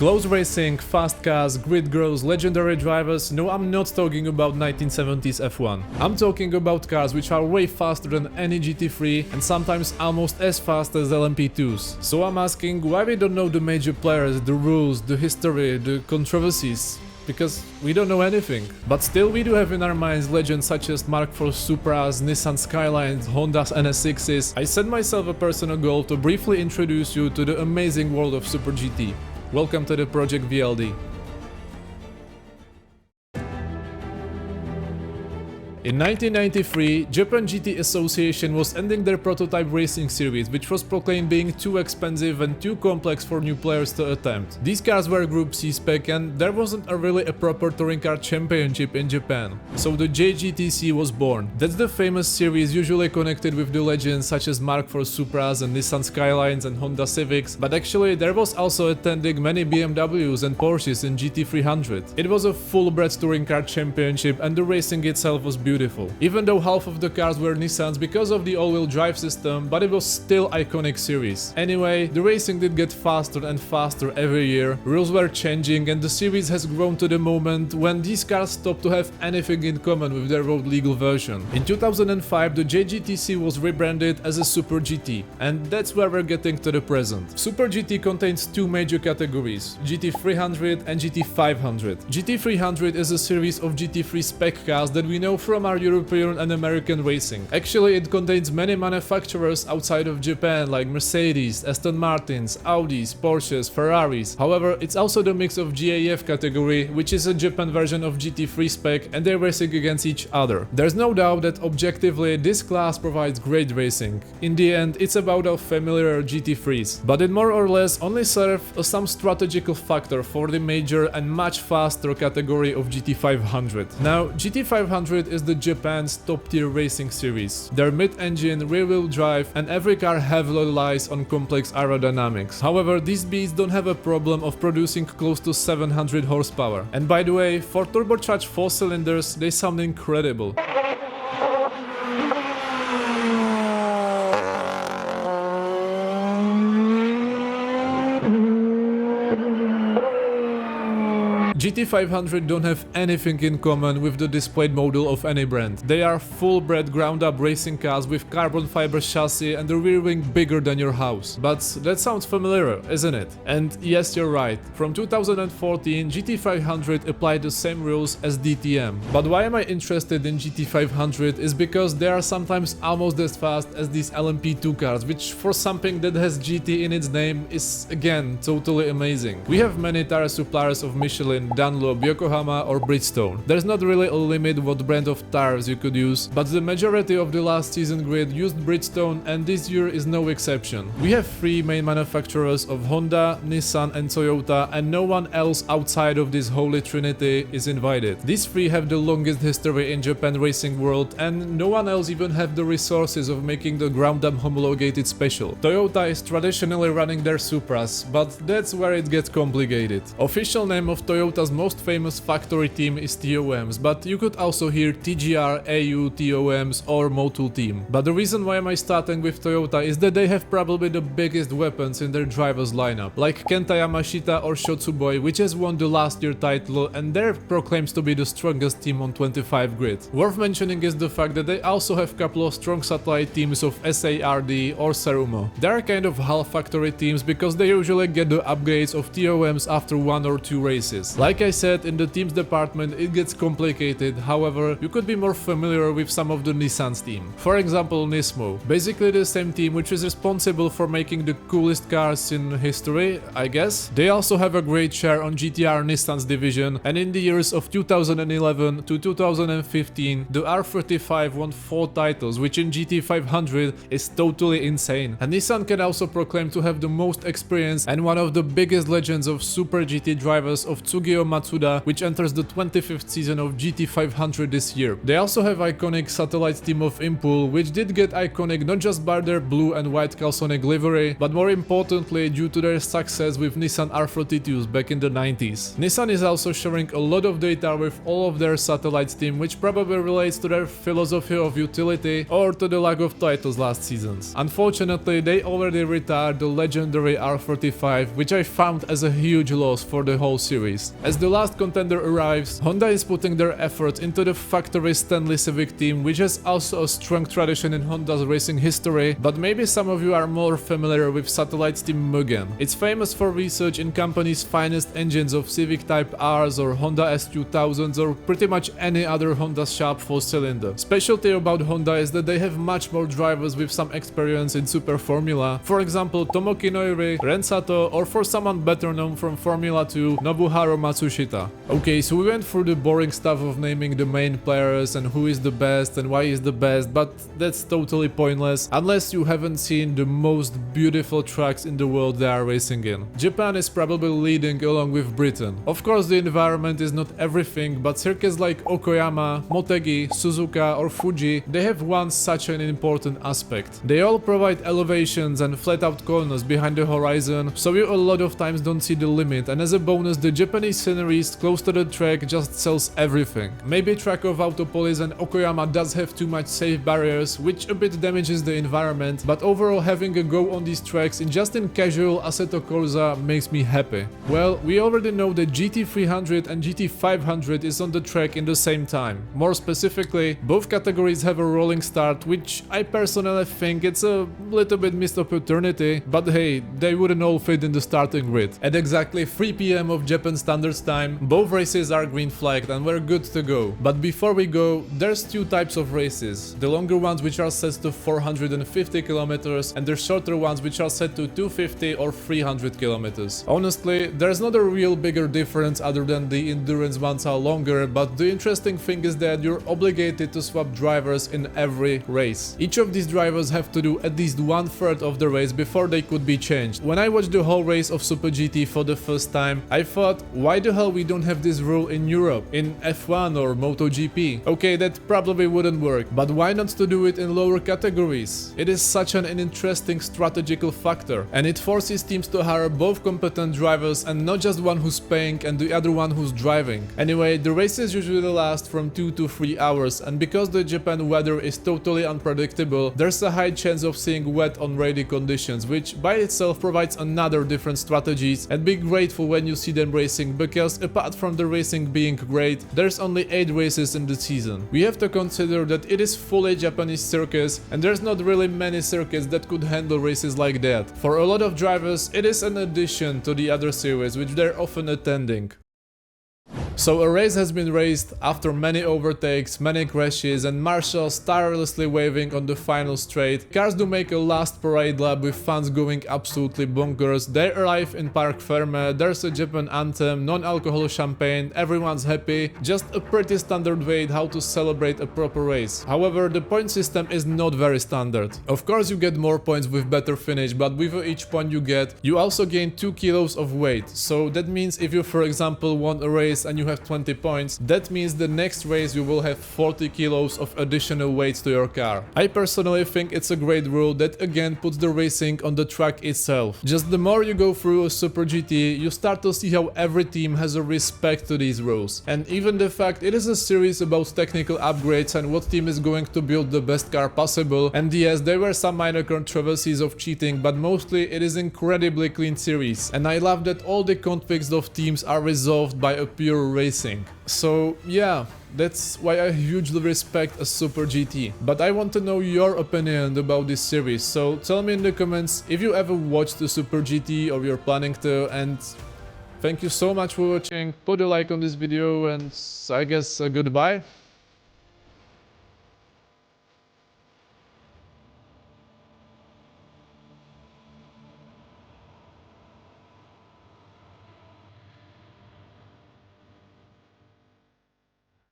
Close racing, fast cars, grid growth, legendary drivers. No, I'm not talking about 1970s F1. I'm talking about cars which are way faster than any GT3 and sometimes almost as fast as LMP2s. So I'm asking why we don't know the major players, the rules, the history, the controversies. Because we don't know anything. But still we do have in our minds legends such as Mark IV Supras, Nissan Skylines, Honda's NSXs. I set myself a personal goal to briefly introduce you to the amazing world of Super GT. Welcome to the Project VLD. In 1993, Japan GT Association was ending their prototype racing series, which was proclaimed being too expensive and too complex for new players to attempt. These cars were Group C spec and there wasn't really a proper touring car championship in Japan. So the JGTC was born. That's the famous series usually connected with the legends such as Mark IV Supras and Nissan Skylines and Honda Civics, but actually there was also attending many BMWs and Porsches in GT300. It was a full-bred touring car championship and the racing itself was beautiful. Even though half of the cars were Nissans because of the all-wheel drive system, but it was still iconic series. Anyway, the racing did get faster and faster every year, rules were changing and the series has grown to the moment when these cars stopped to have anything in common with their road legal version. In 2005 the JGTC was rebranded as a Super GT, and that's where we're getting to the present. Super GT contains two major categories, GT300 and GT500. GT300 is a series of GT3 spec cars that we know from our European and American racing. Actually, it contains many manufacturers outside of Japan like Mercedes, Aston Martins, Audis, Porsches, Ferraris. However, it's also the mix of GAF category, which is a Japan version of GT3 spec, and they're racing against each other. There's no doubt that objectively this class provides great racing. In the end, it's about our familiar GT3s, but it more or less only serves as some strategical factor for the major and much faster category of GT500. Now, GT500 is the Japan's top-tier racing series. Their mid-engine, rear-wheel drive and every car heavily relies on complex aerodynamics. However, these beasts don't have a problem of producing close to 700 horsepower. And by the way, for turbocharged 4 cylinders, they sound incredible. GT500 don't have anything in common with the displayed model of any brand. They are full-bred ground-up racing cars with carbon fiber chassis and the rear wing bigger than your house. But that sounds familiar, isn't it? And yes, you're right. From 2014, GT500 applied the same rules as DTM. But why am I interested in GT500 is because they are sometimes almost as fast as these LMP2 cars, which for something that has GT in its name is again totally amazing. We have many tire suppliers of Michelin, Dunlop, Yokohama or Bridgestone. There's not really a limit what brand of tires you could use, but the majority of the last season grid used Bridgestone and this year is no exception. We have three main manufacturers of Honda, Nissan and Toyota, and no one else outside of this holy trinity is invited. These three have the longest history in Japan racing world and no one else even have the resources of making the ground-up homologated special. Toyota is traditionally running their Supras, but that's where it gets complicated. Official name of Toyota's most famous factory team is TOMs, but you could also hear TGR, AU, TOMs or Motul team. But the reason why am I starting with Toyota is that they have probably the biggest weapons in their drivers lineup, like Kenta Yamashita or Shotsuboi, which has won the last year title and they're proclaims to be the strongest team on 25 grid. Worth mentioning is the fact that they also have couple of strong satellite teams of SARD or Serumo. They are kind of half factory teams because they usually get the upgrades of TOMs after 1 or 2 races. Like I said, in the teams department it gets complicated, however, you could be more familiar with some of the Nissan's team. For example, Nismo, basically the same team which is responsible for making the coolest cars in history, I guess. They also have a great share on GTR Nissan's division, and in the years of 2011 to 2015, the R35 won 4 titles, which in GT500 is totally insane. And Nissan can also proclaim to have the most experience and one of the biggest legends of Super GT drivers of Tsugio Takeo Matsuda, which enters the 25th season of GT500 this year. They also have iconic satellite team of Impul, which did get iconic not just by their blue and white calsonic livery, but more importantly due to their success with Nissan R32s back in the 90s. Nissan is also sharing a lot of data with all of their satellites team, which probably relates to their philosophy of utility or to the lack of titles last seasons. Unfortunately, they already retired the legendary R35, which I found as a huge loss for the whole series. As the last contender arrives, Honda is putting their effort into the factory Stanley Civic team, which has also a strong tradition in Honda's racing history, but maybe some of you are more familiar with Satellites team Mugen. It's famous for research in company's finest engines of Civic Type Rs or Honda S2000s or pretty much any other Honda sharp 4-cylinder. Specialty about Honda is that they have much more drivers with some experience in Super Formula, for example Tomoki Noiri, Ren Sato, or for someone better known from Formula 2, Nobuharu Matsushita. Okay, so we went through the boring stuff of naming the main players and who is the best and why is the best, but that's totally pointless unless you haven't seen the most beautiful tracks in the world they are racing in. Japan is probably leading along with Britain. Of course the environment is not everything, but circuits like Okoyama, Motegi, Suzuka or Fuji, they have one such an important aspect. They all provide elevations and flat out corners behind the horizon, so you a lot of times don't see the limit, and as a bonus the Japanese sceneries close to the track just sells everything. Maybe track of Autopolis and Okoyama does have too much safe barriers, which a bit damages the environment, but overall having a go on these tracks in casual Assetto Corsa makes me happy. Well, we already know that GT300 and GT500 is on the track in the same time. More specifically, both categories have a rolling start, which I personally think it's a little bit missed opportunity, but hey, they wouldn't all fit in the starting grid. At exactly 3 PM of Japan Standards Time, both races are green flagged and we're good to go. But before we go, there's two types of races. The longer ones which are set to 450 kilometers and the shorter ones which are set to 250 or 300 kilometers. Honestly, there's not a real bigger difference other than the endurance ones are longer, but the interesting thing is that you're obligated to swap drivers in every race. Each of these drivers have to do at least 1/3 of the race before they could be changed. When I watched the whole race of Super GT for the first time, I thought, why the hell we don't have this rule in Europe, in F1 or MotoGP? Okay, that probably wouldn't work, but why not to do it in lower categories? It is such an interesting strategical factor, and it forces teams to hire both competent drivers and not just one who's paying and the other one who's driving. Anyway, the races usually last from 2 to 3 hours, and because the Japan weather is totally unpredictable, there's a high chance of seeing wet on rainy conditions, which by itself provides another different strategies, and be grateful when you see them racing, because apart from the racing being great, there's only 8 races in the season. We have to consider that it is fully Japanese circus, and there's not really many circuits that could handle races like that. For a lot of drivers, it is an addition to the other series which they're often attending. So a race has been raced after many overtakes, many crashes and marshals tirelessly waving on the final straight. Cars do make a last parade lap with fans going absolutely bonkers. They arrive in Parc Ferme, there's a Japan anthem, non-alcohol champagne, everyone's happy. Just a pretty standard way how to celebrate a proper race. However, the point system is not very standard. Of course you get more points with better finish, but with each point you get, you also gain 2 kilos of weight. So that means if you for example won a race and you have 20 points, that means the next race you will have 40 kilos of additional weight to your car. I personally think it's a great rule that again puts the racing on the track itself. Just the more you go through a Super GT, you start to see how every team has a respect to these rules. And even the fact it is a series about technical upgrades and what team is going to build the best car possible. And yes, there were some minor controversies of cheating, but mostly it is incredibly clean series. And I love that all the conflicts of teams are resolved by a pure racing. So yeah, that's why I hugely respect a Super GT. But I want to know your opinion about this series, so tell me in the comments if you ever watched a Super GT or you're planning to, and thank you so much for watching. Put a like on this video and I guess goodbye.